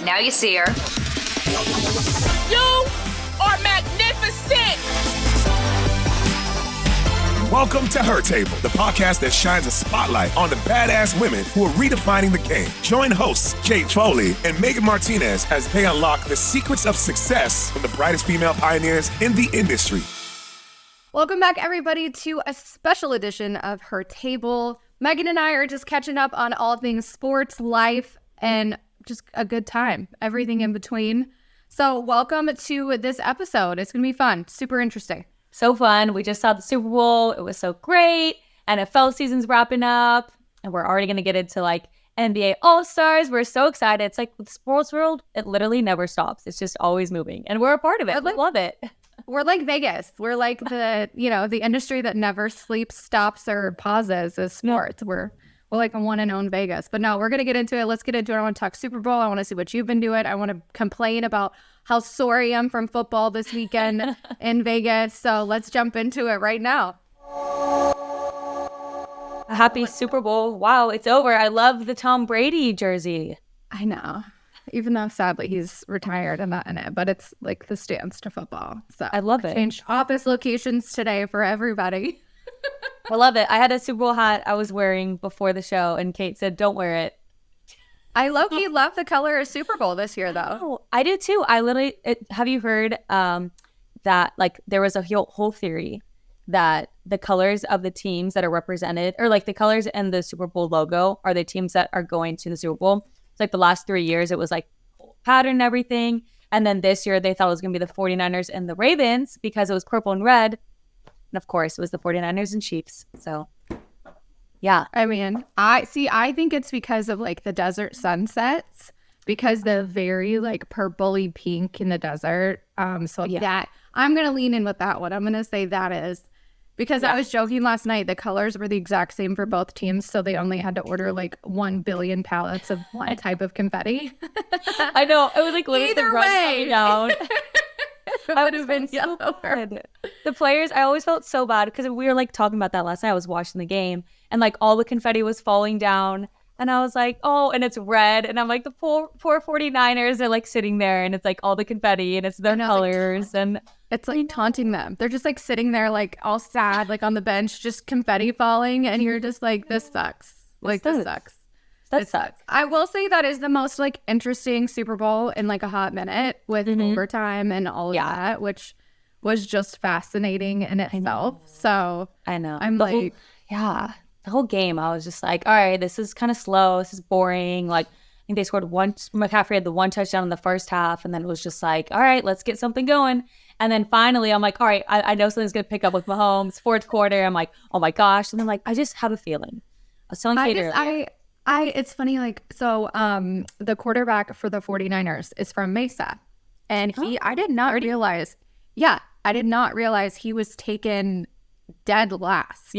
now you see her. You are magnificent! Welcome to Her Table, the podcast that shines a spotlight on the badass women who are redefining the game. Join hosts Kate Foley and Megan Martinez as they unlock the secrets of success from the brightest female pioneers in the industry. Welcome back, everybody, to a special edition of Her Table. Megan and I are just catching up on all things sports, life, and just a good time, everything in between. So welcome to this episode. It's going to be fun, super interesting. So fun. We just saw the Super Bowl. It was so great. NFL season's wrapping up, and we're already going to get into like NBA All-Stars. We're so excited. It's like with the sports world, it literally never stops. It's just always moving, and we're a part of it. We love it. We're like Vegas. We're like the industry that never sleeps, stops, or pauses is sports. We're like a one and own Vegas. But no, we're going to get into it. Let's get into it. I want to talk Super Bowl. I want to see what you've been doing. I want to complain about how sorry I am from football this weekend in Vegas. So let's jump into it right now. A happy Super Bowl. Wow, it's over. I love the Tom Brady jersey. I know. Even though sadly he's retired and not in it, but it's like the stance to football. So I love it. Changed office locations today for everybody. I love it. I had a Super Bowl hat I was wearing before the show, and Kate said, "Don't wear it." I love the color of Super Bowl this year, though. Oh, I do too. Have you heard that like there was a whole theory that the colors of the teams that are represented, or like the colors and the Super Bowl logo, are the teams that are going to the Super Bowl. It's like the last 3 years, it was like pattern and everything. And then this year, they thought it was going to be the 49ers and the Ravens because it was purple and red. And of course, it was the 49ers and Chiefs. So, yeah. I mean, I think it's because of like the desert sunsets, because they're very like purpley pink in the desert. That I'm going to lean in with that one. I'm going to say that is. Because I was joking last night, the colors were the exact same for both teams, so they only had to order like 1 billion pallets of one type of confetti. I know. It was like literally Either way. Down. I would have been so bad. The players, I always felt so bad because we were like talking about that last night. I was watching the game, and like all the confetti was falling down. And I was like, oh, and it's red. And I'm like, the poor 49ers are like sitting there, and it's like all the confetti, and it's their colors. And it's like taunting them. They're just like sitting there like all sad, like on the bench, just confetti falling. And you're just like, this sucks. Like, this sucks. That sucks. I will say that is the most like interesting Super Bowl in like a hot minute with overtime and all of that, which was just fascinating in itself. So I know. I'm like, the whole game, I was just like, all right, this is kind of slow. This is boring. Like, I think they scored McCaffrey had the one touchdown in the first half, and then it was just like, all right, let's get something going. And then finally, I'm like, all right, I know something's going to pick up with Mahomes. Fourth quarter, I'm like, oh my gosh. And then like, I just have a feeling. I was telling Kate earlier. It's funny, like, so the quarterback for the 49ers is from Mesa. And I did not realize he was taken dead last.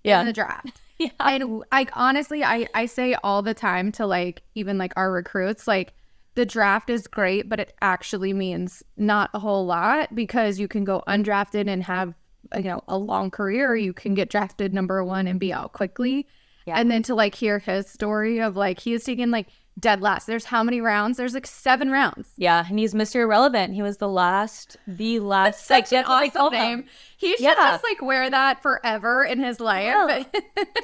In the draft. And like, honestly, I say all the time to like even like our recruits, like the draft is great, but it actually means not a whole lot, because you can go undrafted and have a long career, or you can get drafted number 1 and be out quickly. And then to like hear his story of like he was taken like dead last. There's how many rounds? There's like 7 rounds. Yeah, and he's Mr. Irrelevant. He was the last. That's such an awesome name. He should just like wear that forever in his life.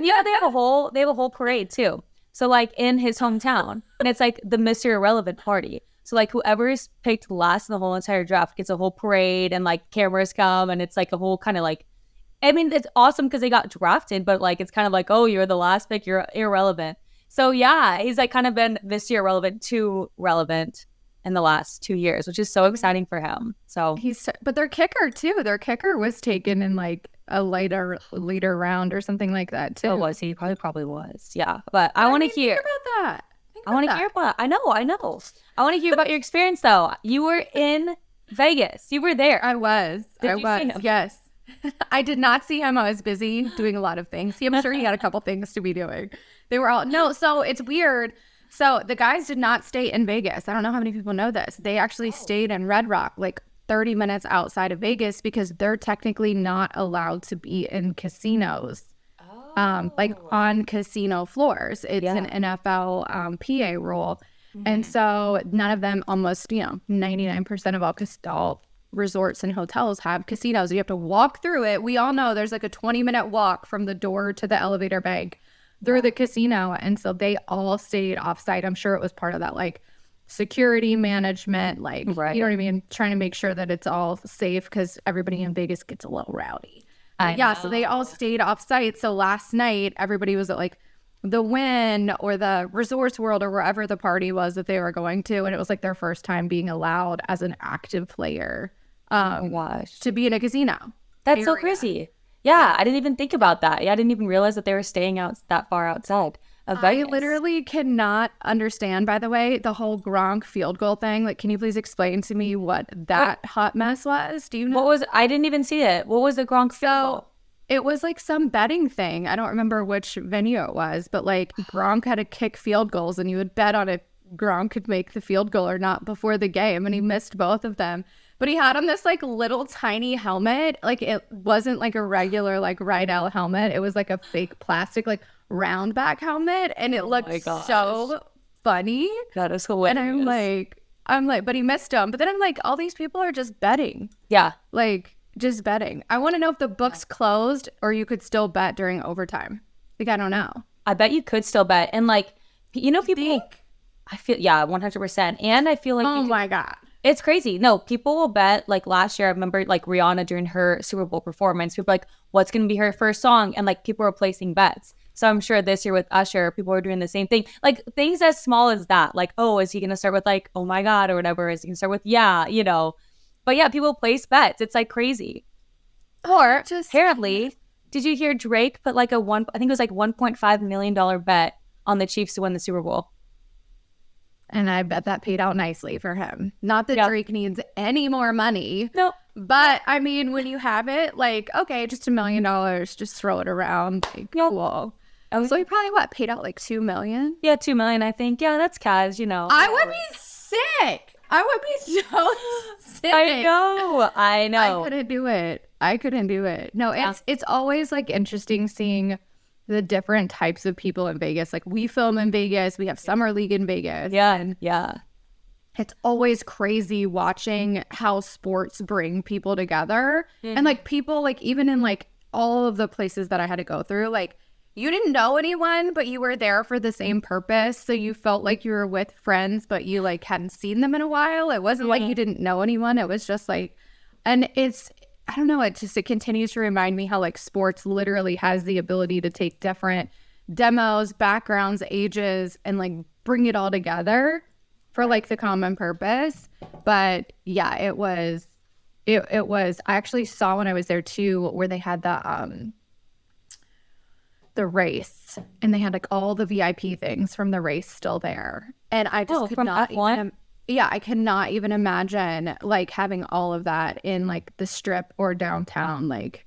Yeah, they have a whole parade too. So like in his hometown, and it's like the Mr. Irrelevant party. So like whoever is picked last in the whole entire draft gets a whole parade, and like cameras come, and it's like a whole kind of like. I mean, it's awesome because they got drafted, but like it's kind of like, oh, you're the last pick, you're irrelevant. So yeah, he's like kind of been this year relevant to relevant in the last 2 years, which is so exciting for him. So but their kicker too. Their kicker was taken in like a later round or something like that too. Oh, was he? Probably was. Yeah, but I want to hear about that. I want to hear about. I know. I want to hear about your experience though. You were in Vegas. You were there. I was. Did you see him? Yes. I did not see him. I was busy doing a lot of things. I'm sure he had a couple things to be doing. They were all so it's weird. So the guys did not stay in Vegas. I don't know how many people know this. They actually stayed in Red Rock, like 30 minutes outside of Vegas, because they're technically not allowed to be in casinos. Like on casino floors. It's an NFL PA rule. And so none of them, almost, 99% of all resorts and hotels have casinos. You have to walk through it. We all know there's like a 20-minute walk from the door to the elevator bank through the casino. And so they all stayed offsite. I'm sure it was part of that, like, security management, like, you know what I mean? Trying to make sure that it's all safe because everybody in Vegas gets a little rowdy. So they all stayed offsite. So last night, everybody was at like the Wynn or the Resorts World or wherever the party was that they were going to. And it was like their first time being allowed as an active player to be in a casino. That's so crazy. Yeah, I didn't even think about that. Yeah, I didn't even realize that they were staying out that far outside of Vegas. I literally cannot understand, by the way, the whole Gronk field goal thing. Like, can you please explain to me what that hot mess was? Do you know? I didn't even see it. What was the Gronk field goal? It was like some betting thing. I don't remember which venue it was, but like Gronk had to kick field goals and you would bet on if Gronk could make the field goal or not before the game, and he missed both of them. But he had on this like little tiny helmet. Like, it wasn't like a regular like Rydell helmet. It was like a fake plastic like round back helmet, and it looked so funny. That is hilarious. And I'm like, but he missed him. But then I'm like, all these people are just betting. Yeah. Like, just betting. I want to know if the book's closed or you could still bet during overtime. Like, I don't know. I bet you could still bet. And like, people, I feel, 100%. And I feel like, oh my God. It's crazy. No, people will bet. Like last year, I remember like Rihanna during her Super Bowl performance, people were like, what's going to be her first song? And like people were placing bets. So I'm sure this year with Usher, people were doing the same thing. Like things as small as that. Like, oh, is he going to start with like, oh my God, or whatever? Is he going to start with, But yeah, people place bets. It's like crazy. Or apparently, did you hear Drake put like I think it was like $1.5 million bet on the Chiefs to win the Super Bowl? And I bet that paid out nicely for him. Not that Drake needs any more money. No. But I mean, when you have it, like, okay, just $1 million, just throw it around. Like, cool. So he probably paid out like $2 million? Yeah, $2 million, I think. Yeah, that's cash, I would be sick. I would be so sick. I know. I couldn't do it. No, it's always like interesting seeing the different types of people in Vegas. Like, we film in Vegas, we have Summer League in Vegas. Yeah. It's always crazy watching how sports bring people together. Mm-hmm. And like people, like even in like all of the places that I had to go through, like you didn't know anyone, but you were there for the same purpose. So you felt like you were with friends, but you like hadn't seen them in a while. It wasn't like you didn't know anyone. It was just like, and I don't know, it continues to remind me how like sports literally has the ability to take different demos, backgrounds, ages, and like bring it all together for like the common purpose. But yeah, it was I actually saw when I was there too, where they had the race, and they had like all the VIP things from the race still there. And I just could not I cannot even imagine like having all of that in like the Strip or downtown, like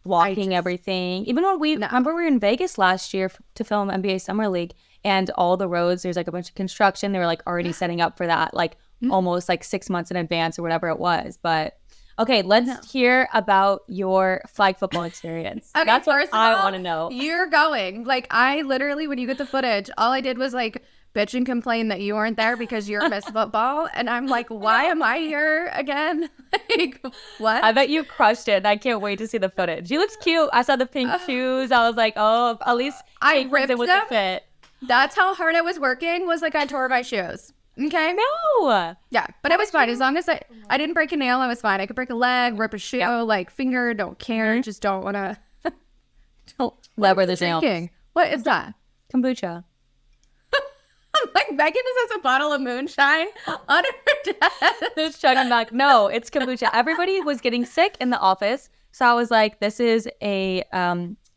walking everything. Even when remember we were in Vegas last year to film NBA Summer League, and all the roads, there's like a bunch of construction. They were like already setting up for that, like almost like 6 months in advance or whatever it was. But okay, let's hear about your flag football experience. Okay, that's what I want to know. You're going. Like, I literally, when you get the footage, all I did was like bitch and complain that you weren't there because you're Miss Football. And I'm like, why am I here again? Like, what? I bet you crushed it. I can't wait to see the footage. She looks cute. I saw the pink shoes. I was like, oh, at least I ripped it with them. The fit. That's how hard I was working, was like I tore my shoes. Okay? No. Yeah, but it was fine. As long as I didn't break a nail, I was fine. I could break a leg, rip a shoe, like finger, don't care. Just don't want to. Don't lever the nail. What is that? Kombucha. I'm like, Megan just has a bottle of moonshine on her desk. Just chugging back. No, it's kombucha. Everybody was getting sick in the office. So I was like, this is a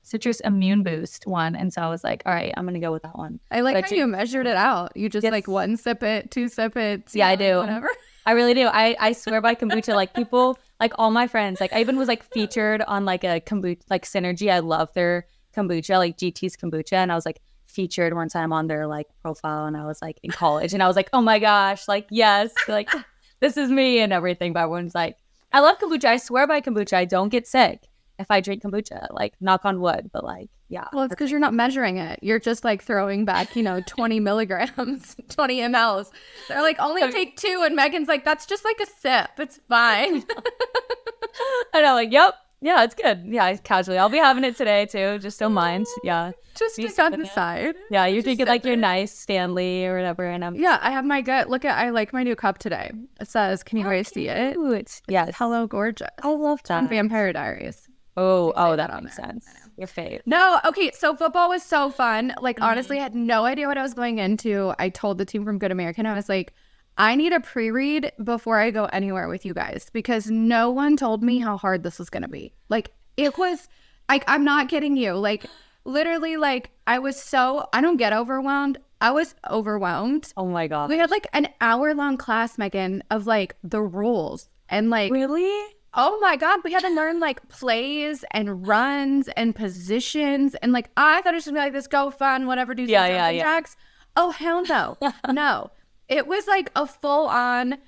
citrus immune boost one. And so I was like, all right, I'm going to go with that one. I like how you measured it out. You just like 1 sip it, 2 sip it. Yeah, I do. Whatever. I really do. I swear by kombucha. Like people, like all my friends, like I even was like featured on like a kombucha, like Synergy. I love their kombucha, like GT's kombucha. And I was like featured one time on their like profile, and I was like in college, and I was like, oh my gosh, like yes, like this is me and everything. But everyone's like, I love kombucha. I swear by kombucha. I don't get sick if I drink kombucha, like knock on wood, but like Yeah. Well, it's because you're not measuring it. You're just like throwing back, 20 milligrams, 20 mLs. They're like, only take 2. And Megan's like, that's just like a sip. It's fine. I know, like, yep. Yeah, it's good. Yeah, casually. I'll be having it today too. Just don't mind. Yeah. Just stick on the side. Yeah, you're drinking like your nice Stanley or whatever. And I'm Yeah, I have my gut. I like my new cup today. It says, can you guys see it? cute. Yes. Hello, gorgeous. I love that. On Vampire Diaries. Oh, that makes sense. Your fave. No, okay, so football was so fun. Like, honestly, I had no idea what I was going into. I told the team from Good American, I was like, I need a pre-read before I go anywhere with you guys because no one told me how hard this was going to be. Like, it was, like, I'm not kidding you. Like, literally, like, I don't get overwhelmed. I was overwhelmed. Oh my God. We had, like, an hour-long class, Megan, of, like, the rules. And, like, Really? oh my God, we had to learn like plays and runs and positions. And like, I thought it was gonna be like this go fun, whatever, do some jumping jacks. Oh, hell no. No. It was like a full on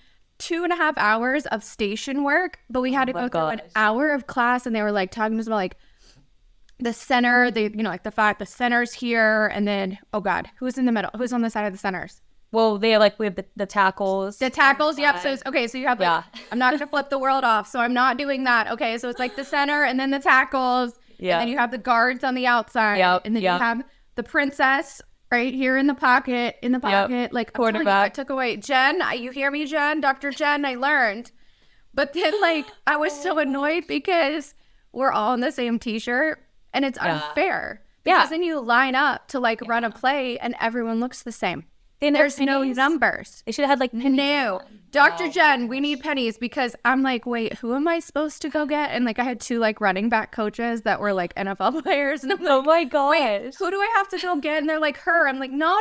2.5 hours of station work, but we had to go through an hour of class and they were like talking to us about like the center, like the fact the center's here. And then, oh God, who's in the middle? Who's on the side of the centers? Well, we have the tackles. The tackles, yep. So so you have like, I'm not going to flip the world off, so I'm not doing that. Okay, so it's like the center and then the tackles. Yeah. And then you have the guards on the outside. Yep. And then you have the princess right here in the pocket. Like, quarterback. I took away. Jen, you hear me, Jen? Dr. Jen, I learned. But then, like, I was so annoyed because we're all in the same t-shirt and it's unfair. Because then you line up to, like, run a play and everyone looks the same. There's no numbers. They should have had like no. Dr. Jen, we need pennies because I'm like, wait, who am I supposed to go get? And like I had 2 like running back coaches that were like NFL players. And I'm like, oh my God. Wait, who do I have to go get? And they're like, her. I'm like, no.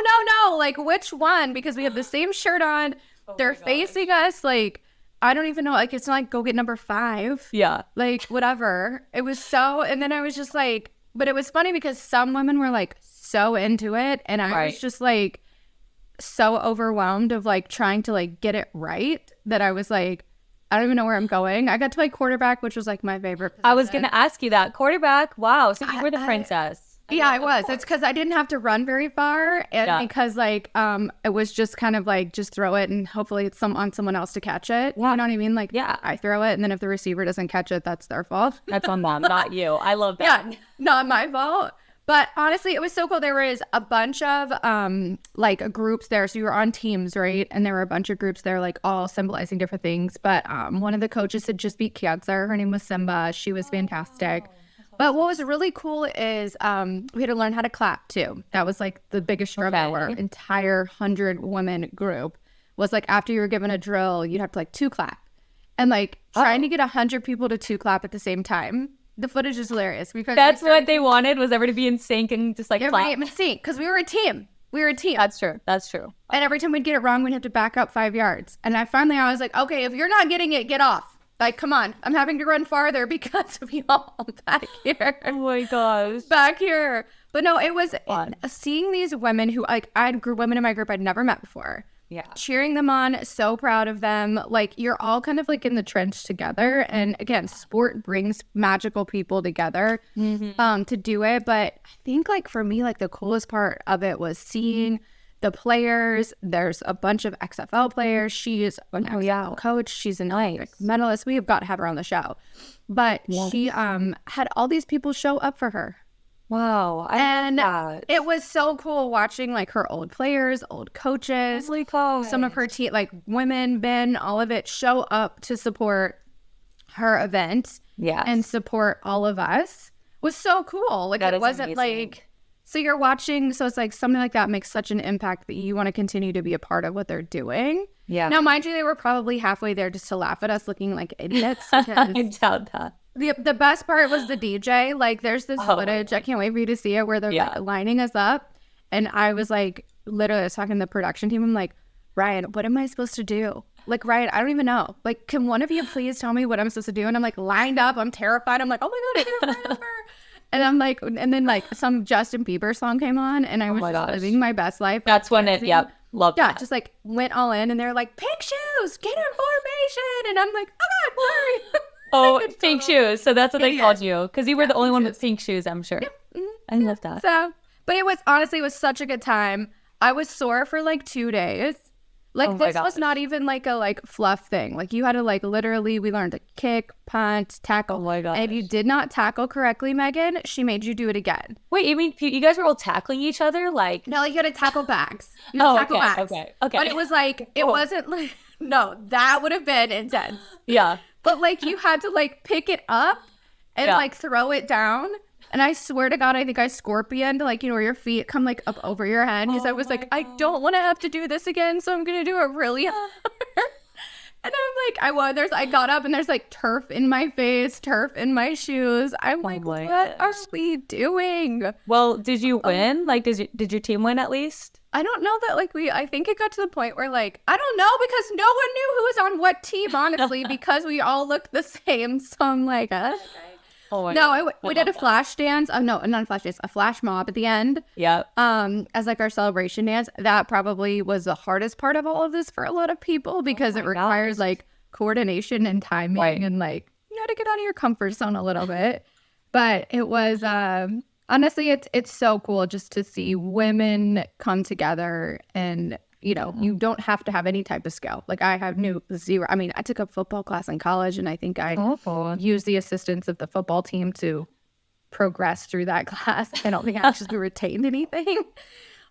Like which one? Because we have the same shirt on. They're facing us. Like, I don't even know. Like, it's not like go get number 5. Yeah. Like, whatever. It was so, and then I was just like, but it was funny because some women were like so into it. And I was just like, so overwhelmed of like trying to like get it right that I was like, I don't even know where I'm going. I got to play quarterback, which was like my favorite position. I was gonna ask you that. Quarterback, wow. So you were the princess. Yeah, I was. It's because I didn't have to run very far, and because like it was just kind of like just throw it and hopefully it's on someone else to catch it. You know what I mean? Like, I throw it and then if the receiver doesn't catch it, that's their fault. That's on them, not you. I love that. Yeah, not my fault. But honestly, it was so cool. There was a bunch of like groups there. So you were on teams, right? And there were a bunch of groups there, like all symbolizing different things. But one of the coaches had just beat cancer. Her name was Simba. She was fantastic. But what was really cool is we had to learn how to clap too. That was like the biggest struggle. Our entire 100 women group was like after you were given a drill, you'd have to like 2 clap. And like trying to get 100 people to 2 clap at the same time. The footage is hilarious because that's what they wanted, was everybody to be in sync and just like clap. In sync because we were a team. That's true. And every time we'd get it wrong, we'd have to back up 5 yards. And I was like, okay, if you're not getting it, get off. Like, come on. I'm having to run farther because of y'all back here. Oh my gosh. Back here. But no, it was fun. Seeing these women who like I had women in my group I'd never met before. Yeah. Cheering them on, so proud of them. Like, you're all kind of like in the trench together. And again, sport brings magical people together to do it. But I think like for me, like the coolest part of it was seeing the players. There's a bunch of XFL players. She is an XFL coach. She's an Olympic medalist. We have got to have her on the show. But she had all these people show up for her. Wow. And it was so cool watching like her old players, old coaches, some of her team, like women, men, all of it show up to support her event and support all of us. It was so cool. Like, it wasn't amazing. Like, so you're watching, so it's like something like that makes such an impact that you want to continue to be a part of what they're doing. Yeah. Now, mind you, they were probably halfway there just to laugh at us looking like idiots. I doubt that. The best part was the DJ. Like, there's this footage. I can't wait for you to see it where they're like, lining us up. And I was like, literally, I was talking to the production team. I'm like, Ryan, what am I supposed to do? Like, Ryan, I don't even know. Like, can one of you please tell me what I'm supposed to do? And I'm like lined up. I'm terrified. I'm like, oh my God, I can't. And I'm like, and then like some Justin Bieber song came on and I was just living my best life. That's when it, loved that. Just like went all in and they're like, pink shoes, get in formation. And I'm like, oh God, sorry. Oh, pink shoes. So that's what they called you. Because you were the only one with pink shoes, I'm sure. Yeah. I love that. So, but it was such a good time. I was sore for like 2 days. Like, this was not even like a like fluff thing. Like, you had to like literally, we learned to kick, punt, tackle. Oh my gosh. And if you did not tackle correctly, Megan, she made you do it again. Wait, you mean you guys were all tackling each other? Like, No, like you had to tackle backs. You had to tackle backs. Okay. But it was like, it wasn't like, no, that would have been intense. Yeah. But like, you had to like pick it up and like throw it down. And I swear to God, I think I scorpioned, like, you know, where your feet come like up over your head. Because I was like, I don't want to have to do this again. So I'm going to do it really hard. And I'm like, I got up and there's like turf in my face, turf in my shoes. I'm like, what are we doing? Well, did you win? Like, did your team win at least? I don't know that, like, I think it got to the point where, like, I don't know, because no one knew who was on what team, honestly, because we all looked the same. So I'm like, Oh my no, God. we did a flash dance. Oh, no, not a flash dance, a flash mob at the end. Yeah. As like our celebration dance. That probably was the hardest part of all of this for a lot of people, because it requires like coordination and timing, and like you had to get out of your comfort zone a little bit. But it was honestly, it's so cool just to see women come together, and you know, you don't have to have any type of skill. Like, I knew zero. I mean, I took a football class in college, and I think I used the assistance of the football team to progress through that class. I don't think I actually retained anything.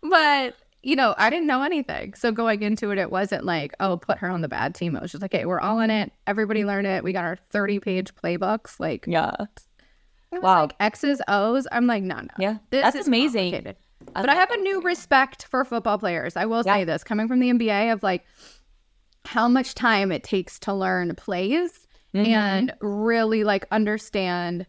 But, you know, I didn't know anything. So going into it, it wasn't like, oh, put her on the bad team. It was just like, hey, we're all in it. Everybody learned it. We got our 30-page playbooks. Like, yeah. It was like X's, O's. I'm like, no. Yeah. This That's is amazing. complicated. But I have a new respect for football players. I will say this, coming from the NBA, of like how much time it takes to learn plays and really like understand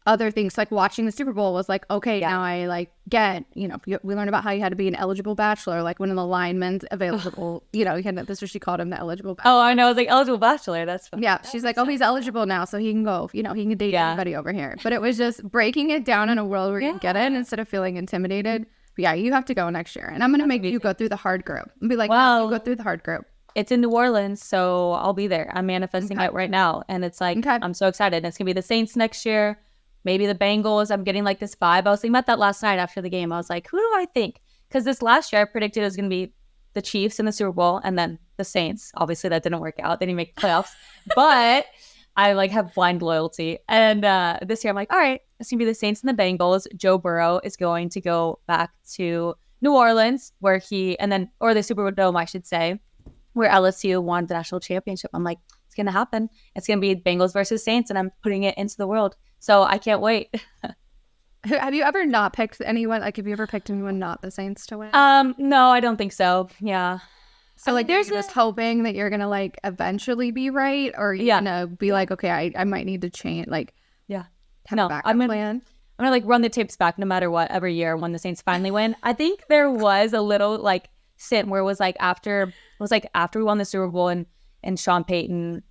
other things. Like watching the Super Bowl was like, okay, now I like get, you know, we learned about how you had to be an eligible bachelor, like one of the linemen's available, you know, that's what she called him, the eligible bachelor. Oh, I know. It's like eligible bachelor. That's fun. Yeah. She's like, oh, he's eligible now, so he can go, you know, he can date anybody over here. But it was just breaking it down in a world where you get it instead of feeling intimidated. But yeah, you have to go next year. And I'm going to make you go through the hard group and be like, no, you go through the hard group. It's in New Orleans, so I'll be there. I'm manifesting it right now. And it's like, I'm so excited. And it's going to be the Saints next year. Maybe the Bengals. I'm getting like this vibe. I was thinking about that last night after the game. I was like, who do I think? Because this last year I predicted it was going to be the Chiefs in the Super Bowl and then the Saints. Obviously that didn't work out. They didn't make the playoffs. But I like have blind loyalty. And this year I'm like, all right, it's going to be the Saints and the Bengals. Joe Burrow is going to go back to New Orleans or the Superdome, I should say, where LSU won the national championship. I'm like, it's going to happen. It's going to be Bengals versus Saints, and I'm putting it into the world. So I can't wait. Have you ever not picked anyone? Like, have you ever picked anyone not the Saints to win? No, I don't think so. Yeah. So like, there's just hoping that you're gonna like eventually be right, or you're gonna be like, okay, I might need to change. Like, have a backup plan. I'm gonna like run the tapes back no matter what every year when the Saints finally win. I think there was a little like stint where it was like after we won the Super Bowl and Sean Payton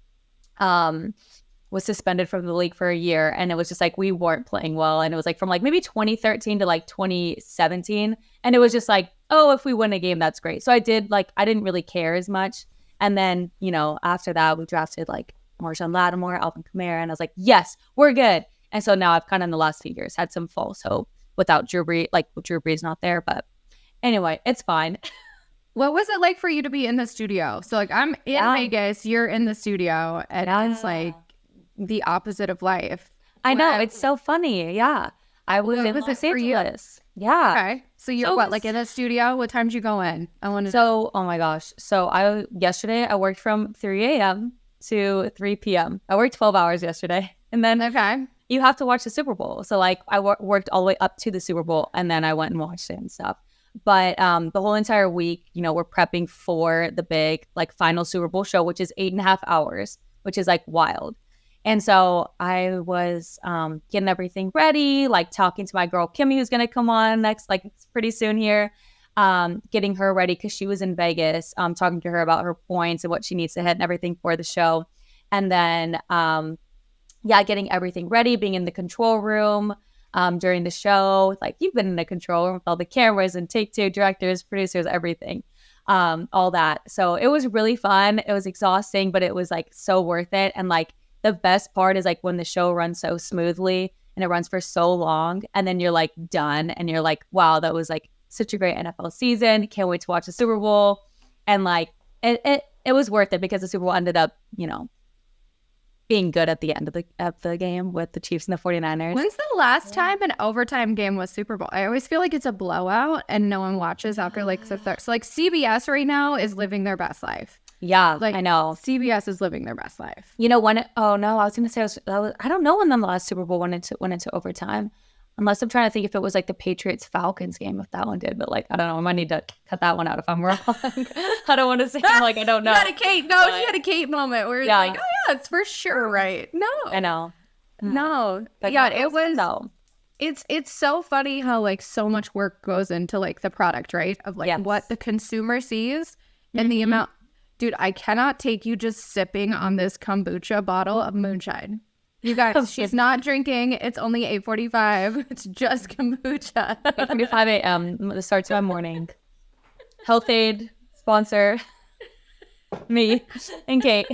was suspended from the league for a year, and it was just like we weren't playing well, and it was like from like maybe 2013 to like 2017, and it was just like, oh, if we win a game, that's great. So I didn't really care as much, and then, you know, after that we drafted like Marshawn Lattimore, Alvin Kamara, and I was like, yes, we're good. And so now I've kind of in the last few years had some false hope without Drew Brees, like Drew Brees not there, but anyway, it's fine. What was it like for you to be in the studio? So like, I'm in Vegas, you're in the studio, and it's like the opposite of life. I know, it's so funny. Yeah, I was in Los Angeles. Yeah. Okay. So you're like in the studio? What time did you go in? Oh my gosh. So yesterday I worked from 3 a.m. to 3 p.m. I worked 12 hours yesterday, and then you have to watch the Super Bowl. So like I worked all the way up to the Super Bowl, and then I went and watched it and stuff. But the whole entire week, you know, we're prepping for the big like final Super Bowl show, which is 8.5 hours, which is like wild. And so I was getting everything ready, like talking to my girl Kimmy, who's gonna come on next, like pretty soon here, getting her ready because she was in Vegas, talking to her about her points and what she needs to hit and everything for the show. And then getting everything ready, being in the control room during the show. Like, you've been in the control room with all the cameras and take two directors, producers, everything, all that. So it was really fun. It was exhausting, but it was like so worth it. And like the best part is like when the show runs so smoothly and it runs for so long, and then you're like done, and you're like, wow, that was like such a great NFL season. Can't wait to watch the Super Bowl. And like it was worth it because the Super Bowl ended up, you know, being good at the end of the game with the Chiefs and the 49ers. When's the last time an overtime game was Super Bowl? I always feel like it's a blowout and no one watches after like the third. So like CBS right now is living their best life. Yeah, like I know. CBS is living their best life. You know when? Oh no, I was gonna say I don't know when the last Super Bowl went into overtime, unless I'm trying to think if it was like the Patriots Falcons game, if that one did. But like I don't know, I might need to cut that one out if I'm wrong. I don't want to say like I don't know. You had a Kate. No, she had a Kate moment where it's like, oh yeah, it's for sure right. No, I know. No, But yeah, no, it was. No. It's so funny how like so much work goes into like the product, right? Of like what the consumer sees and the amount. Dude, I cannot take you just sipping on this kombucha bottle of moonshine. You guys, she's not drinking. It's only 8:45. It's just kombucha. 8:45 a.m. The start to my morning. Health Aid sponsor me and Kate.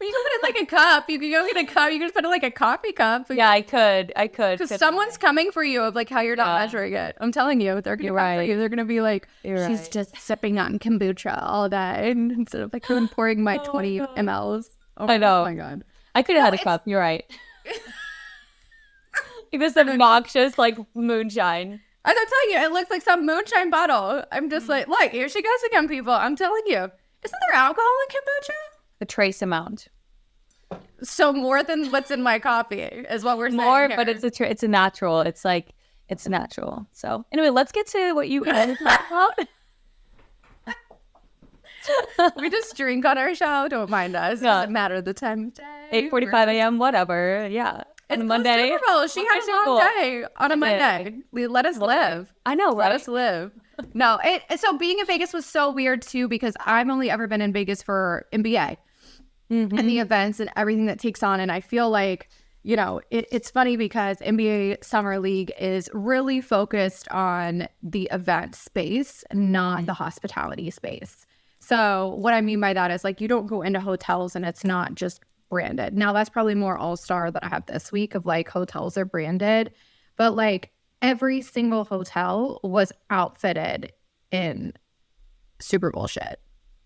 You can put it like a cup. You can go get a cup. You can put it like a coffee cup. Yeah, I could. Because someone's coming for you of like how you're not measuring it. I'm telling you, they're gonna come for you. They're gonna be like, she's just sipping on kombucha all day instead of like pouring my 20 mLs. I know. Oh my god. I could have had a cup. You're right. Like this obnoxious like moonshine. I'm telling you, it looks like some moonshine bottle. I'm just like, look, here she goes again, people. I'm telling you. Isn't there alcohol in kombucha? A trace amount. So more than what's in my coffee is what we're saying. More, here. but it's a natural. It's like it's natural. So anyway, let's get to what you talk about. We just drink on our show. Don't mind us. Doesn't matter the time of day. 8:45 a.m. Whatever. Yeah. It's on Monday. Super Bowl. She had a long day on a Monday. Let us live. I know, right? Let us live. No, so being in Vegas was so weird too because I've only ever been in Vegas for NBA and the events and everything that takes on. And I feel like, you know, it's funny because NBA Summer League is really focused on the event space, not the hospitality space. So what I mean by that is like you don't go into hotels and it's not just branded. Now that's probably more All-Star that I have this week of like hotels are branded, but like every single hotel was outfitted in Super Bowl shit.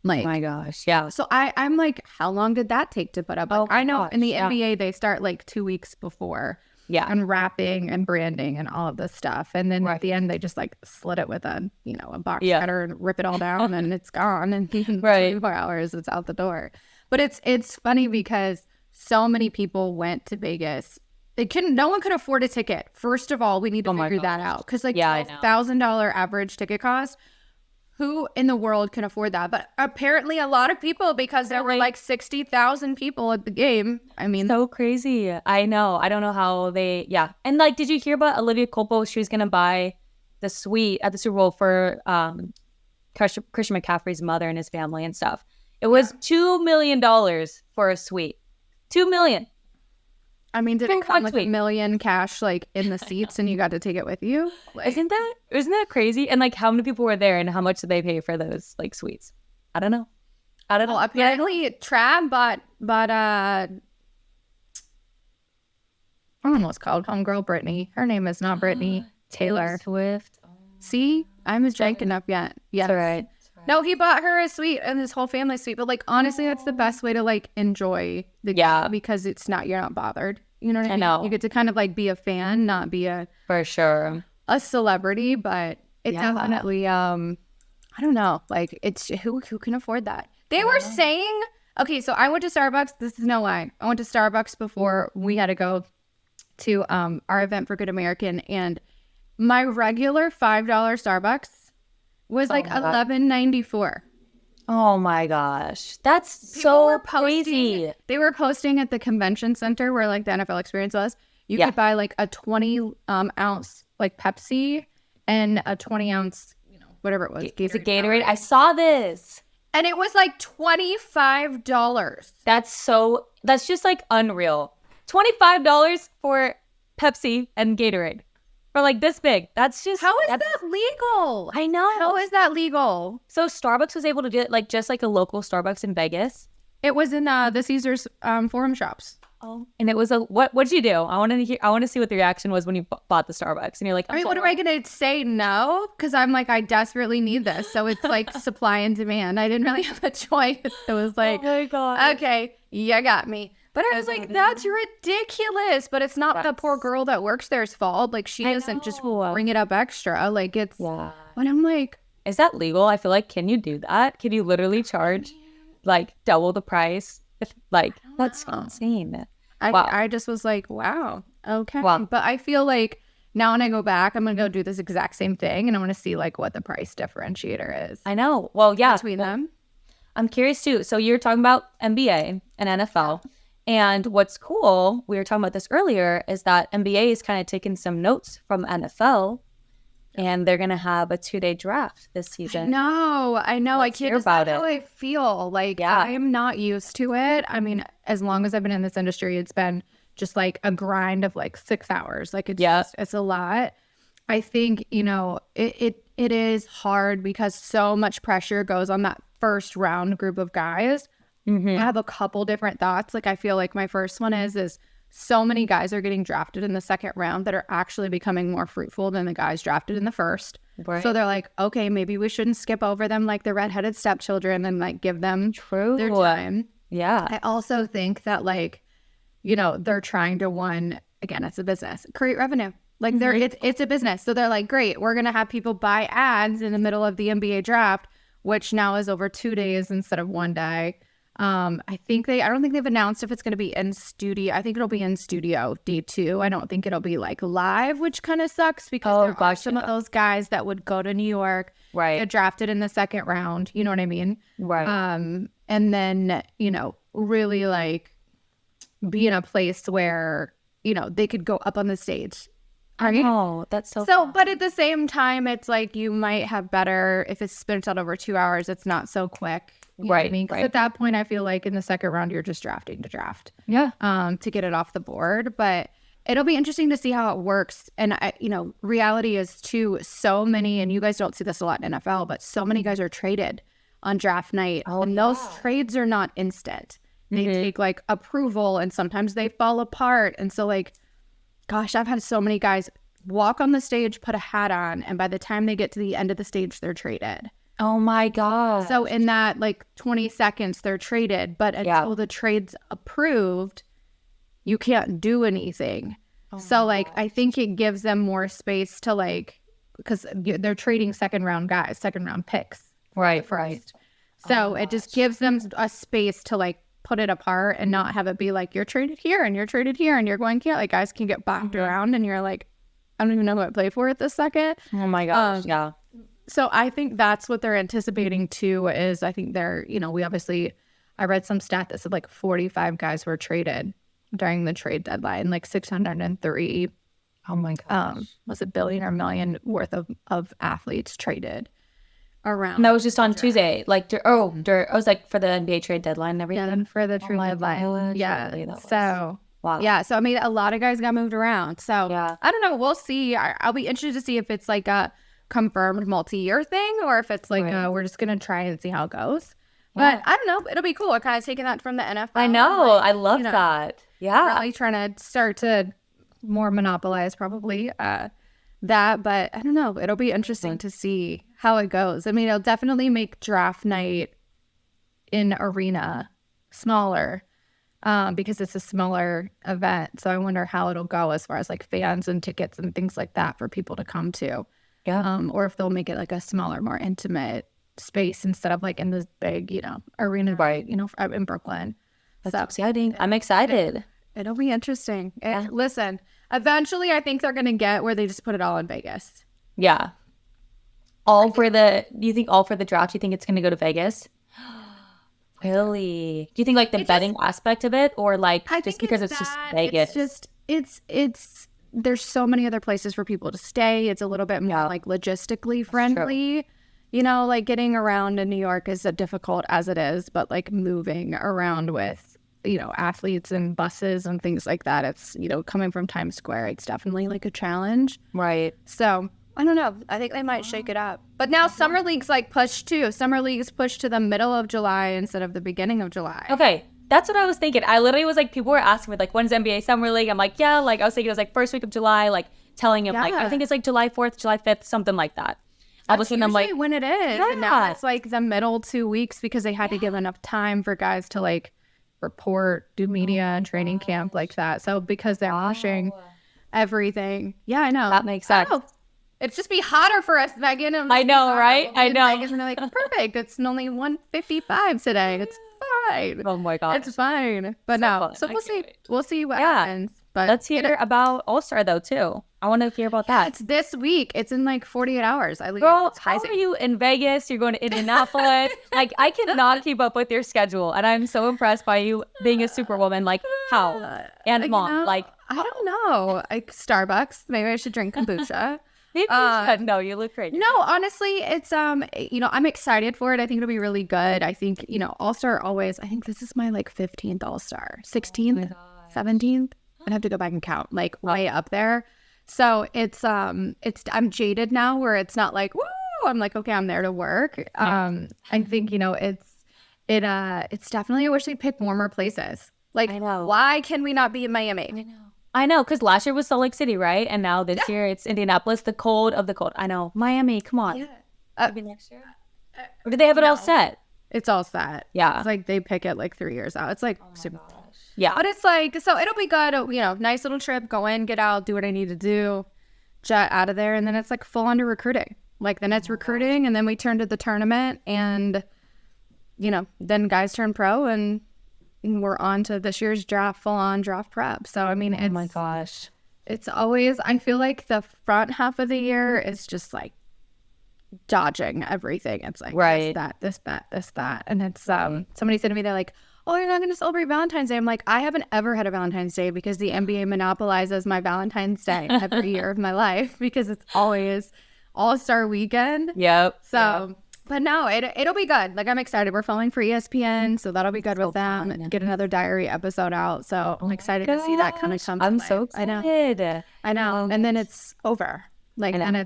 Like, oh my gosh, yeah. So I'm like, how long did that take to put up? Like, I know in the NBA they start like 2 weeks before. Yeah. Unwrapping and branding and all of this stuff. And then at the end they just like slit it with a box cutter and rip it all down and it's gone. And in 24 hours it's out the door. But it's funny because so many people went to Vegas. No one could afford a ticket. First of all, we need to figure that out. Because like $12,000 average ticket cost. Who in the world can afford that? But apparently a lot of people because there were like 60,000 people at the game. I mean, so crazy. I know. I don't know how they, And like, did you hear about Olivia Culpo? She was going to buy the suite at the Super Bowl for Christian McCaffrey's mother and his family and stuff. It was $2 million for a suite. $2 million. I mean, did it come with $1 million cash like in the seats and you got to take it with you? Like, isn't that crazy? And like how many people were there and how much did they pay for those like suites? I don't know. Well, apparently Trav bought I don't know what's called homegirl Brittany. Her name is not Brittany. Taylor Swift. See? I'm as jank enough yet. Yes. That's right. No, he bought her a suite and his whole family suite. But like honestly, that's the best way to like enjoy the game because you're not bothered. You know what I mean? Know. You get to kind of like be a fan, not be a celebrity. But it definitely I don't know. Like it's who can afford that? They were saying okay, so I went to Starbucks. This is no lie. I went to Starbucks before we had to go to our event for Good American, and my regular $5 Starbucks was like $11.94. Oh my gosh, that's so crazy. They were posting at the convention center where like the NFL Experience was. You could buy like a 20 ounce like Pepsi and a 20 ounce whatever it was. It's a Gatorade. I saw this, and it was like $25. That's just like unreal. $25 for Pepsi and Gatorade. For like this big. That's just how is that legal? I know. How is that legal? So Starbucks was able to do it like just like a local Starbucks in Vegas. It was in the Caesars Forum shops. Oh, and it was what'd you do? I want to see what the reaction was when you bought the Starbucks and you're like, I mean, what am I going to say? No, because I'm like, I desperately need this. So it's like supply and demand. I didn't really have a choice. It was like, oh my God. Okay, you got me. But I was like, that's ridiculous. But it's not the poor girl that works there's fault. Like, she doesn't just bring it up extra. Like, it's, but I'm like, is that legal? I feel like, can you do that? Can you literally charge like double the price? Like, that's insane. I just was like, wow, okay. Wow. But I feel like now when I go back, I'm going to go do this exact same thing. And I want to see like what the price differentiator is. I know. Well, yeah. Between them. I'm curious too. So you're talking about NBA and NFL. And what's cool, we were talking about this earlier, is that NBA is kind of taking some notes from NFL. And they're going to have a 2-day draft this season. No, I know. Let's I can't about how I feel. Like, I am not used to it. I mean, as long as I've been in this industry, it's been just like a grind of like 6 hours. Like, it's just, it's a lot. I think, you know, it is hard because so much pressure goes on that first round group of guys. I have a couple different thoughts. Like, I feel like my first one is so many guys are getting drafted in the second round that are actually becoming more fruitful than the guys drafted in the first. Right. So they're like, okay, maybe we shouldn't skip over them like the redheaded stepchildren and like give them their time. Yeah. I also think that, like, you know, they're trying to again, it's a business, create revenue. Like, it's a business. So they're like, great, we're going to have people buy ads in the middle of the NBA draft, which now is over 2 days instead of 1 day. I don't think they've announced if it's going to be in studio. I think it'll be in studio day 2. I don't think it'll be like live, which kind of sucks because there are some of those guys that would go to New York, get drafted in the second round. You know what I mean? Right. And then, you know, really like be in a place where, you know, they could go up on the stage. Oh, that's so fun. But at the same time, it's like you might have better if it's spent out over 2 hours. It's not so quick. You know what I mean? Because at that point, I feel like in the second round, you're just drafting to draft. Yeah. To get it off the board. But it'll be interesting to see how it works. And, you know, reality is too, so many, and you guys don't see this a lot in NFL, but so many guys are traded on draft night. And those trades are not instant. They take like approval and sometimes they fall apart. And so like, gosh, I've had so many guys walk on the stage, put a hat on, and by the time they get to the end of the stage, they're traded. Oh my God. So in that like 20 seconds, they're traded. But until the trade's approved, you can't do anything. So like, I think it gives them more space to like, because they're trading second round picks. Right. First. So it just gives them a space to like put it apart and not have it be like, you're traded here and you're traded here and you're going, like guys can get bopped around and you're like, I don't even know who I play for at this second. Oh my gosh. Yeah. So I think that's what they're anticipating too, is I think they're, you know, I read some stat that said like 45 guys were traded during the trade deadline, like 603. Oh my gosh. Was it billion or million worth of athletes traded around. And that was just on Tuesday. Like, I was like for the NBA trade deadline and everything. Yeah, for the trade deadline. Yeah. So, wow. Yeah. So, I mean, a lot of guys got moved around. So, I don't know. We'll see. I'll be interested to see if it's like a confirmed multi-year thing or if it's like we're just gonna try and see how it goes. But I don't know, it'll be cool. We're kind of taking that from the NFL. I know, like, I love that. Yeah, really trying to start to more monopolize probably that, but I don't know, it'll be interesting to see how it goes. I mean, it'll definitely make draft night in arena smaller because it's a smaller event, so I wonder how it'll go as far as like fans and tickets and things like that for people to come to. Or if they'll make it like a smaller, more intimate space instead of like in this big, you know, arena, you know, in Brooklyn. That's exciting. I'm excited. It'll be interesting. Listen, eventually I think they're going to get where they just put it all in Vegas. Yeah. Do you think all for the draft? Do you think it's going to go to Vegas? Really? Do you think like the betting aspect of it or like just because it's just Vegas? It's there's so many other places for people to stay. It's a little bit more like logistically friendly. You know, like getting around in New York is as difficult as it is, but like moving around with, you know, athletes and buses and things like that, it's, you know, coming from Times Square, it's definitely like a challenge. Right. So I don't know. I think they might shake it up. But now Summer League's like pushed too. Summer League's pushed to the middle of July instead of the beginning of July. Okay. That's what I was thinking. I literally was like, people were asking me like, when's NBA Summer League? I'm like, yeah. Like I was thinking it was like first week of July. Like telling him like, I think it's like July 4th, July 5th, something like that. All of a sudden I'm like, when it is. And now it's like the middle 2 weeks because they had to give enough time for guys to like report, do media and training camp like that. So because they're pushing everything. Yeah, I know. That makes sense. It'd just be hotter for us, Megan. I know, right? I know. Vegas, and they're like, perfect. It's only 155 today. It's fine. Oh my god, it's fine. But no, so we'll see. We'll see what happens. But let's hear about All-Star though too. I want to hear about that. It's this week. It's in like 48 hours. I leave. Girl, how are you in Vegas? You're going to Indianapolis. Like I cannot keep up with your schedule, and I'm so impressed by you being a superwoman. Like how and mom. Like I don't know. Like Starbucks. Maybe I should drink kombucha. Maybe you should. No, you look great. No, honestly, it's I'm excited for it. I think it'll be really good. I think, All-Star always, I think this is my like 15th All-Star, 16th, 17th. I'd have to go back and count, like way up there. So it's I'm jaded now where it's not like, woo, I'm like, okay, I'm there to work. I think, it's definitely, I wish they'd pick warmer places. Like, why can we not be in Miami? I know, because last year was Salt Lake City, right? And now this year it's Indianapolis, the cold of the cold. I know. Miami, come on. Yeah. Maybe next year? Or did they have it all set? It's all set. Yeah. It's like they pick it like 3 years out. It's like super. Gosh. Yeah. But it's like, so it'll be good. Nice little trip. Go in, get out, do what I need to do, jet out of there. And then it's like full on to recruiting. Like then it's recruiting and then we turn to the tournament and, then guys turn pro and we're on to this year's draft, full on draft prep. So, I mean, oh my gosh. It's always, I feel like the front half of the year is just like dodging everything. It's like this, that. And it's, somebody said to me, they're like, oh, you're not going to celebrate Valentine's Day. I'm like, I haven't ever had a Valentine's Day because the NBA monopolizes my Valentine's Day every year of my life because it's always All-Star weekend. Yep. So, but no, it'll be good. Like I'm excited. We're filming for ESPN, so that'll be good with them. And get another diary episode out. So I'm excited to see that kind of come. I'm so excited. I know. And then it's over. Like and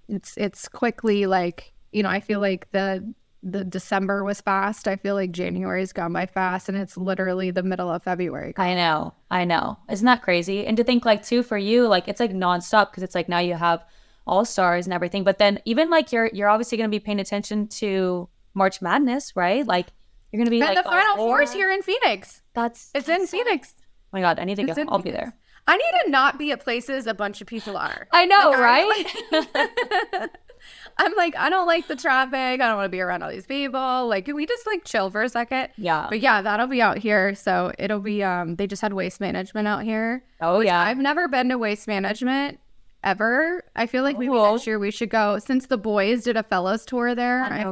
it's quickly like, I feel like the December was fast. I feel like January's gone by fast and it's literally the middle of February. I know. Isn't that crazy? And to think like too for you, like it's like nonstop because it's like now you have All-Stars and everything, but then even like you're obviously going to be paying attention to March Madness, right? Like you're going to be and like the Final Four is here in Phoenix. It's in Phoenix. Oh my god, I need to go. I'll be there. I need to not be at places a bunch of people are. I know, right? I'm like, I don't like the traffic. I don't want to be around all these people. Like, can we just like chill for a second? Yeah. But yeah, that'll be out here. So it'll be, they just had Waste Management out here. Oh yeah. I've never been to Waste Management ever. I feel like maybe next year we should go. Since the boys did a fellas tour there, I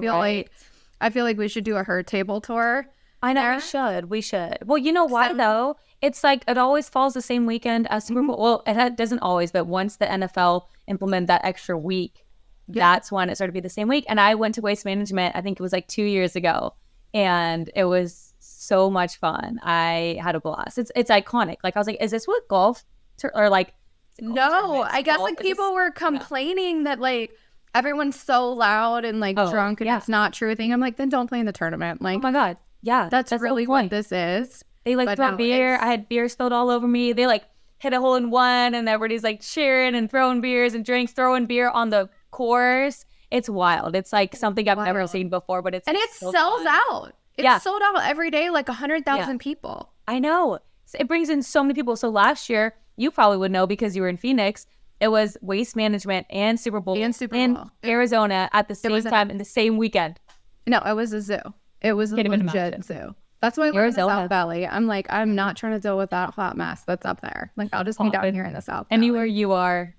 feel like we should do a her table tour. I know we should. Well, you know why though? It's like it always falls the same weekend as Super Bowl. Well, it doesn't always, but once the NFL implemented that extra week, that's when it started to be the same week. And I went to Waste Management, I think it was like 2 years ago, and it was so much fun. I had a blast. It's iconic. Like I was like, is this what golf or like? No, I guess like people were complaining that like everyone's so loud and like drunk and it's not true thing. I'm like, then don't play in the tournament. Like, oh my god, yeah, that's really what this is. They like throw beer. I had beer spilled all over me. They like hit a hole in one, and everybody's like cheering and throwing beers and drinks, throwing beer on the course. It's wild. It's like something I've never seen before, but it sells out. It's sold out every day, like 100,000 people. I know. It brings in so many people. So last year, you probably would know because you were in Phoenix. It was Waste Management and Super Bowl in Arizona at the same time in the same weekend. No, it was a zoo. It was a legit zoo. That's why I live in the South Valley. I'm like, I'm not trying to deal with that hot mess that's up there. Like, I'll just be down here in the South Valley. Anywhere you are,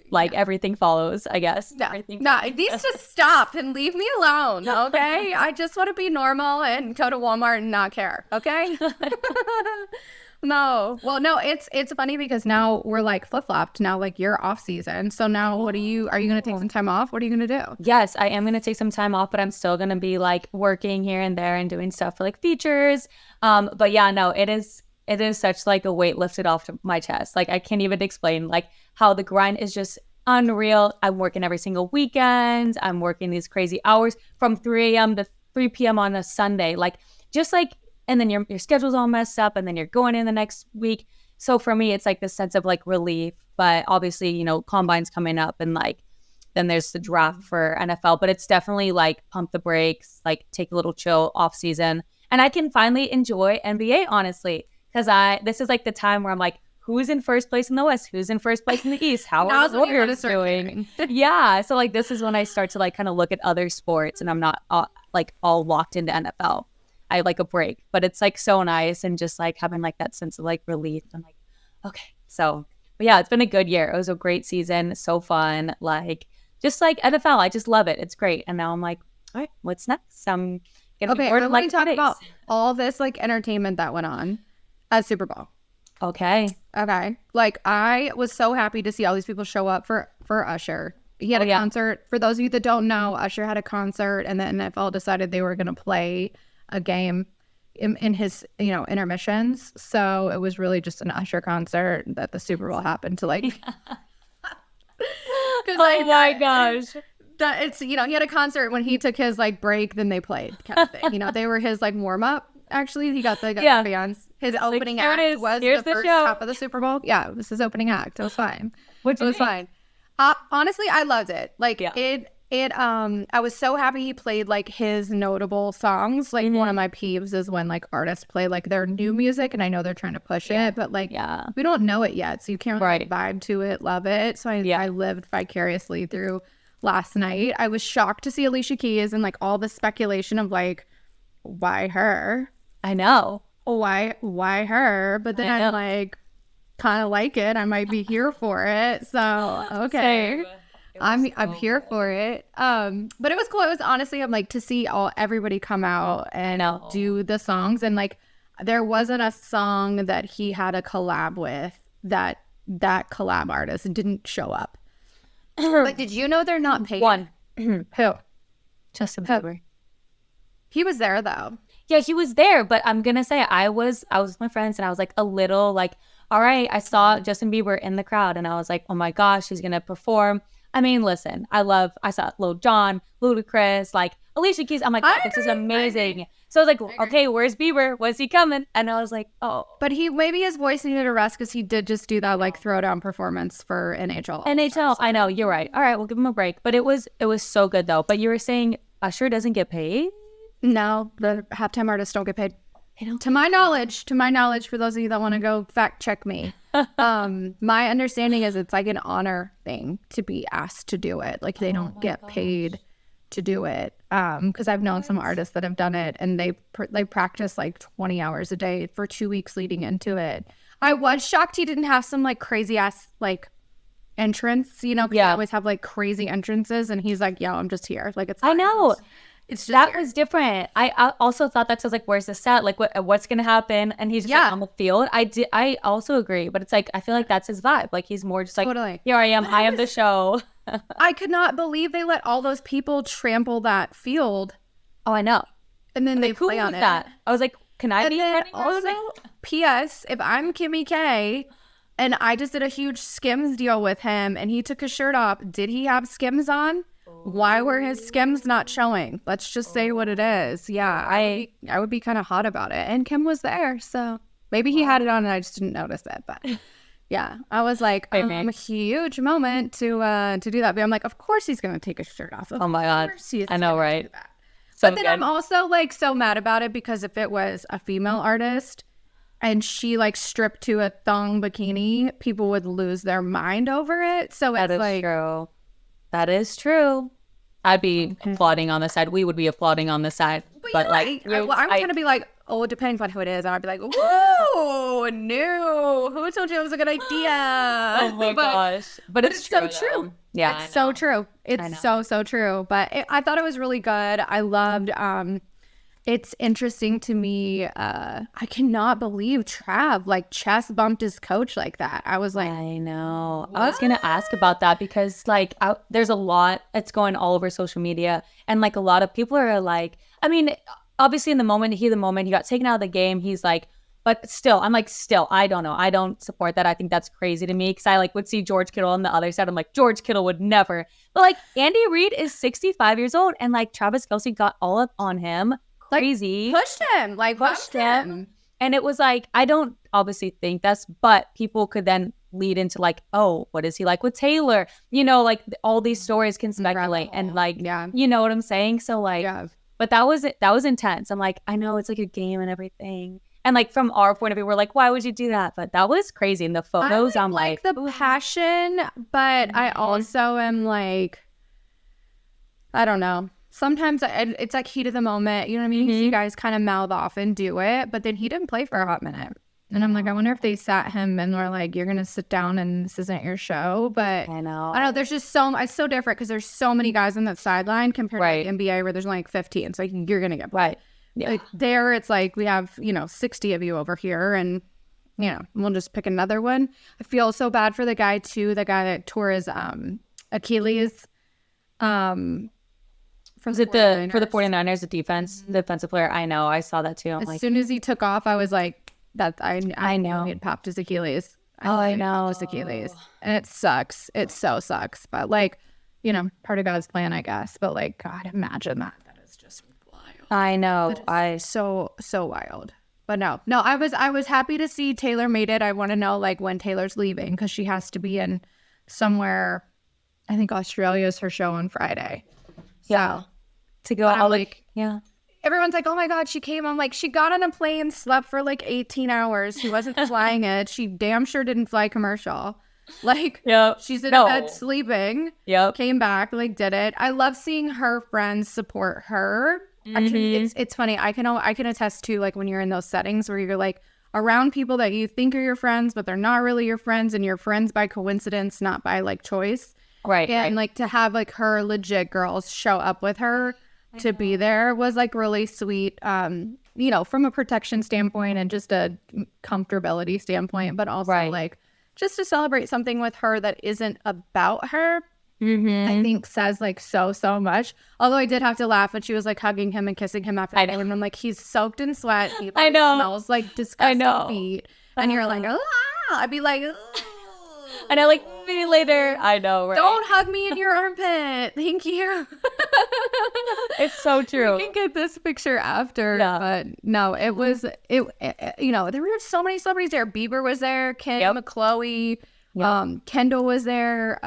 like, everything follows, I guess. No, it needs to stop and leave me alone, okay? I just want to be normal and go to Walmart and not care, okay? No. Well, no, it's funny because now we're like flip-flopped. Now, like, you're off season. So now are you going to take some time off? What are you going to do? Yes, I am going to take some time off, but I'm still going to be like working here and there and doing stuff for like features. But yeah, no, it is such like a weight lifted off my chest. Like I can't even explain like how the grind is just unreal. I'm working every single weekend. I'm working these crazy hours from 3 a.m. to 3 p.m. on a Sunday. Like just like and then your schedule's all messed up, and then you're going in the next week. So for me, it's like this sense of like relief. But obviously, you know, combine's coming up, and like then there's the draft for NFL. But it's definitely like pump the brakes, like take a little chill off season, and I can finally enjoy NBA honestly, because this is like the time where I'm like, who's in first place in the West? Who's in first place in the East? How are the Warriors doing? Yeah. So like this is when I start to like kind of look at other sports, and I'm not like all locked into NFL. I like a break, but it's like so nice, and just like having like that sense of like relief. I'm like, okay. So but yeah, it's been a good year. It was a great season. So fun. Like just like NFL. I just love it. It's great. And now I'm like, all right, what's next? I'm getting bored of like talk about all this like entertainment that went on at Super Bowl. Okay. Like I was so happy to see all these people show up for Usher. He had a concert. For those of you that don't know, Usher had a concert, and the NFL decided they were going to play a game in his, you know, intermissions. So it was really just an Usher concert that the Super Bowl happened to like. Oh my gosh. It's, you know, he had a concert when he took his like break, then they played kind of thing. You know, they were his like warm up. Actually, he got the fans. His opening act was the first half of the Super Bowl. Yeah, it was his opening act. It was fine. It was fine. Honestly, I loved it. Like I was so happy he played like his notable songs. Like one of my peeves is when like artists play like their new music, and I know they're trying to push it, but like we don't know it yet, so you can't really vibe to it, love it. So I lived vicariously through last night. I was shocked to see Alicia Keys and like all the speculation of like, why her? I know. Why her? But then I'm like, kind of like it. I might be here for it. So okay, I'm here for it. But it was cool. It was honestly, I'm like to see everybody come out and do the songs, and like there wasn't a song that he had a collab with that collab artist didn't show up. Like, did you know they're not paid? One. Who? Justin Bieber. He was there though. Yeah, he was there, but I'm gonna say I was with my friends, and I was like a little like, all right, I saw Justin Bieber in the crowd, and I was like, oh my gosh, he's gonna perform. I mean, listen, I saw Lil Jon, Ludacris, like Alicia Keys. I'm like, this is amazing. So I was like, okay, where's Bieber? When's he coming? And I was like, oh. But maybe his voice needed a rest, because he did just do that like throwdown performance for NHL. NHL, I know, you're right. All right, we'll give him a break. But it was so good though. But you were saying Usher doesn't get paid? No, the halftime artists don't get paid. To my knowledge, for those of you that want to go fact check me, my understanding is it's like an honor thing to be asked to do it. Like they don't get paid to do it. Because I've known some artists that have done it, and they practice like 20 hours a day for 2 weeks leading into it. I was shocked he didn't have some like crazy ass like entrance, you know, because they always have like crazy entrances, and he's like, I'm just here. Like it's fine. I know. It's just that was different. I also thought that, so I was like, where's the set? Like what's gonna happen? And he's just like on the field. I also agree, but it's like I feel like that's his vibe. Like he's more just like, totally. Here I am, I am the show. I could not believe they let all those people trample that field. Oh, I know. And then they play on that. I was like, can I be running also? P.S. If I'm Kimmy K and I just did a huge Skims deal with him and he took his shirt off, did he have Skims on? Why were his Skims not showing? Let's just say what it is. Yeah, I would be kind of hot about it. And Kim was there, so maybe he had it on and I just didn't notice it. But yeah, I was like, a huge moment to do that. But I'm like, of course he's going to take his shirt off. Oh my God. I know, right? But then I'm also like so mad about it, because if it was a female artist and she like stripped to a thong bikini, people would lose their mind over it. So it's like, true. That is true. I'd be applauding on the side. We would be applauding on the side. But like, I'm going to be like, oh, it depends on who it is. And I'd be like, whoa, no. Who told you it was a good idea? Oh my gosh. But it's so true. Yeah. It's so true. It's so true. But I thought it was really good. I loved it's interesting to me. I cannot believe Trav like chest bumped his coach like that. I was like, I know. What? I was gonna ask about that, because like there's a lot that's going all over social media, and like a lot of people are like, I mean, obviously in the moment he got taken out of the game. He's like, but still, I'm like, I don't know. I don't support that. I think that's crazy to me, because I like would see George Kittle on the other side. I'm like, George Kittle would never. But like Andy Reid is 65 years old, and like Travis Kelce got all up on him. crazy. Pushed him, Pushed him. And it was like, I don't obviously think that's, but people could then lead into like, oh, what is he like with Taylor? You know, like all these stories can speculate and like, you know what I'm saying? So like, but that was intense. I'm like, I know it's like a game and everything. And like from our point of view, we're like, why would you do that? But that was crazy. And the photos, I'm like the passion, but I also am like, I don't know. Sometimes it's like heat of the moment. You know what I mean? You see guys kind of mouth off and do it, but then he didn't play for a hot minute. And I'm like, I wonder if they sat him and were like, you're going to sit down and this isn't your show. But I don't know. There's just it's so different because there's so many guys on that sideline compared to the NBA where there's only like 15. So you're going to get played. Yeah. Like there, it's like we have, 60 of you over here and, we'll just pick another one. I feel so bad for the guy too. The guy that tore his Achilles. For the 49ers, the defensive player? I know. I saw that too. As soon as he took off, I was like, I know he had popped his Achilles. I know. His Achilles. And it sucks. It so sucks. But like, part of God's plan, I guess. But like, God, imagine that. That is just wild. I know. So wild. But no, I was happy to see Taylor made it. I want to know like when Taylor's leaving because she has to be in somewhere. I think Australia is her show on Friday. Yeah. To go out everyone's like, oh my God, she came. I'm like, she got on a plane, slept for like 18 hours. She wasn't flying it. She damn sure didn't fly commercial. Like, she's in bed sleeping. Came back, like did it. I love seeing her friends support her. It's funny. I can attest to like when you're in those settings where you're like around people that you think are your friends, but they're not really your friends and you're friends by coincidence, not by like choice. Right. And like to have like her legit girls show up with her to be there was like really sweet, from a protection standpoint and just a comfortability standpoint, but also like just to celebrate something with her that isn't about her. I think says like so much. Although I did have to laugh when she was like hugging him and kissing him after that. And I'm like, he's soaked in sweat. He like, smells like disgusting feet. And you're like, I'd be like, and I like me later. I know, right? Don't hug me in your armpit. Thank you. It's so true. We can get this picture after, but no, it was there were so many celebrities there. Bieber was there, Kim, Chloe, Kendall was there.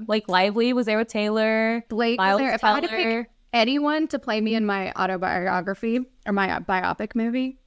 Blake Lively was there with Taylor. Blake was there. If I had to pick anyone to play me in my autobiography or my biopic movie,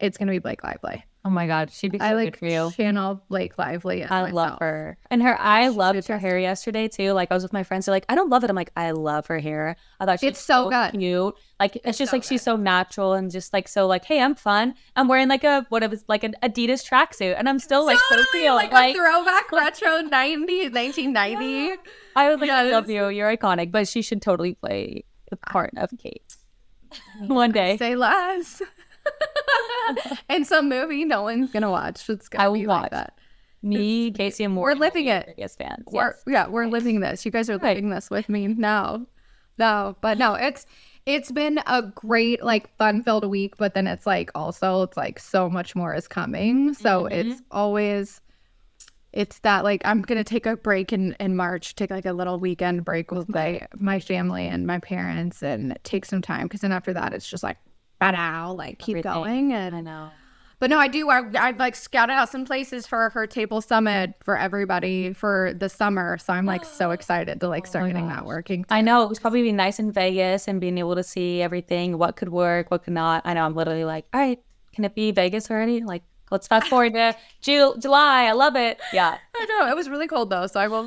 it's gonna be Blake Lively. Oh my God, she'd be so good for you. Channel Blake Lively. I love her. And I loved her hair yesterday too. Like I was with my friends, they're like, I don't love it. I'm like, I love her hair. I thought she's so good. Cute. Like it's just like she's so natural and just like so like, hey, I'm fun. I'm wearing like an Adidas tracksuit and I'm still like so cute. Like a throwback retro 1990. I was like, I love you. You're iconic. But she should totally play the part of Kate one day. Say less. And some movie no one's gonna watch. It's gonna be like that. Me, Casey, and Morgan. We're living it. Yes, fans. We're living this. You guys are living this with me now. No, but no, it's been a great like fun-filled week. But then it's like so much more is coming. So it's that like I'm gonna take a break in March, take like a little weekend break with my family and my parents, and take some time because then after that it's just like. Like keep going. And I know. But no, I've like scouted out some places for her table summit for everybody for the summer. So I'm like so excited to like start getting that working. I know. It was probably be nice in Vegas and being able to see everything, what could work, what could not. I know I'm literally like, all right, can it be Vegas already? Like, let's fast forward to July. I love it. Yeah. I know. It was really cold though. So I will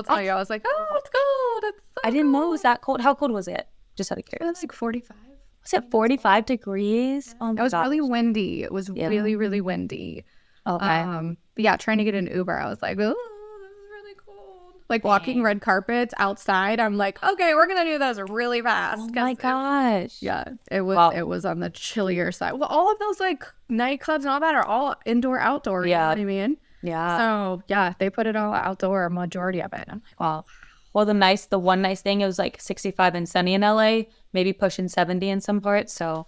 tell you. I was like, oh, it's cold. It's so I didn't know it was that cold. How cold was it? Just out of curiosity. It was like 45. Was it 45 degrees? Oh my It was gosh. really windy. It was really, really windy. Okay. But yeah, trying to get an Uber, I was like, oh, this is really cold. Like walking red carpets outside, I'm like, okay, we're gonna do those really fast. Oh my gosh. It was on the chillier side. Well, all of those like nightclubs and all that are all indoor, outdoor. Yeah. You know what I mean? Yeah. So yeah, they put it all outdoor, majority of it. I'm like, wow. Well, the one nice thing, it was like 65 and sunny in LA, maybe pushing 70 in some parts. So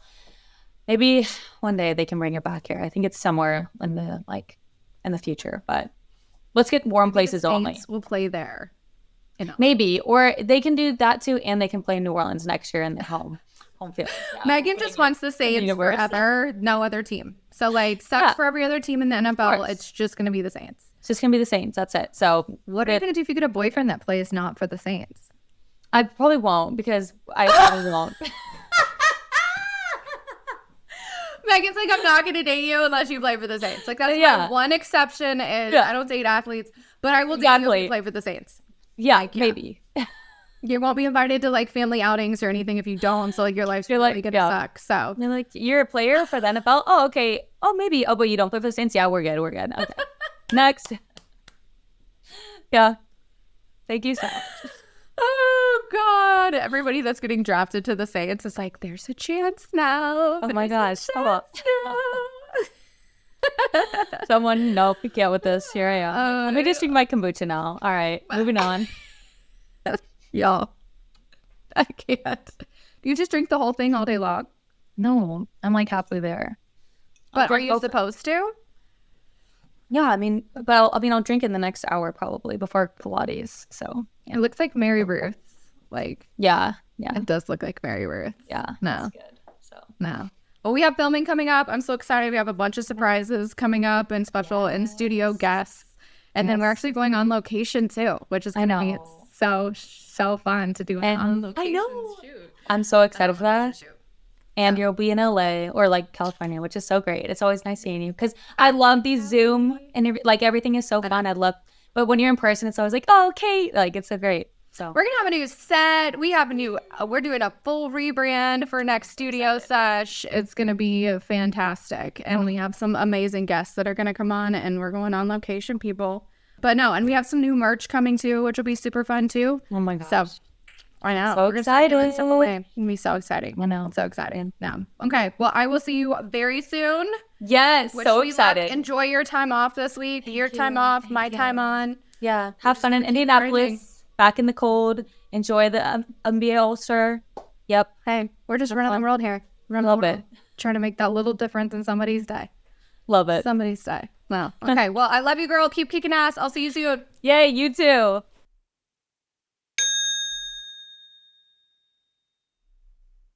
maybe one day they can bring it back here. I think it's somewhere in the future, but let's get warm places only. We'll play there. Maybe, or they can do that too, and they can play in New Orleans next year in the home. home field. Yeah. Megan just wants the Saints Universe. forever, no other team. So like, sucks for every other team in the NFL. course. It's just gonna be the Saints. It's just gonna be the Saints. That's it. So What are you gonna do if you get a boyfriend that plays not for the Saints? I probably won't because I probably won't. Megan's like, I'm not gonna date you unless you play for the Saints. Like that's my one exception is I don't date athletes, but I will date you if you play for the Saints. Yeah, maybe. You won't be invited to like family outings or anything if you don't. So like your life's really gonna suck. So they're like, you're a player for the NFL? Oh, okay. Oh, maybe. Oh, but you don't play for the Saints? Yeah, we're good. We're good. Okay. Next. Yeah. Thank you so much. Oh God! Everybody that's getting drafted to the Saints is like, there's a chance now. Oh my gosh! Someone, nope, we can't with this. Here I am. Let me just drink my kombucha now. All right, moving on. Y'all, I can't. Do you just drink the whole thing all day long? No, I'm like halfway there. But are you supposed to? Yeah, I mean, but I'll drink in the next hour probably before Pilates. So It looks like Mary Ruth. Like, yeah, it does look like Mary Ruth. Yeah, no, that's good. So no. Well, we have filming coming up. I'm so excited. We have a bunch of surprises coming up and special in-studio guests. And then we're actually going on location too, which is going to be so fun to do an on location shoot. I'm so excited for that. And you'll be in LA or like California, which is so great. It's always nice seeing you because I love these Zoom and like everything is so fun. But when you're in person, it's always like, oh, okay. Like it's so great. So we're going to have a new set. We're doing a full rebrand for next studio sesh. It's going to be fantastic. And we have some amazing guests that are going to come on and we're going on location, people. But no, and we have some new merch coming too, which will be super fun too. Oh my gosh. So I know. So excited. It's going to be so exciting. I know. So exciting. Yeah. Okay. Well, I will see you very soon. Yes. So excited. Enjoy your time off this week. Your time off, my time on. Yeah. Have fun in Indianapolis. Back in the cold. Enjoy the NBA All-Star. Yep. Hey, we're just running the world here. Love it. Trying to make that little difference in somebody's day. Love it. Somebody's day. Wow. Okay. Well, I love you, girl. Keep kicking ass. I'll see you soon. Yay. You too.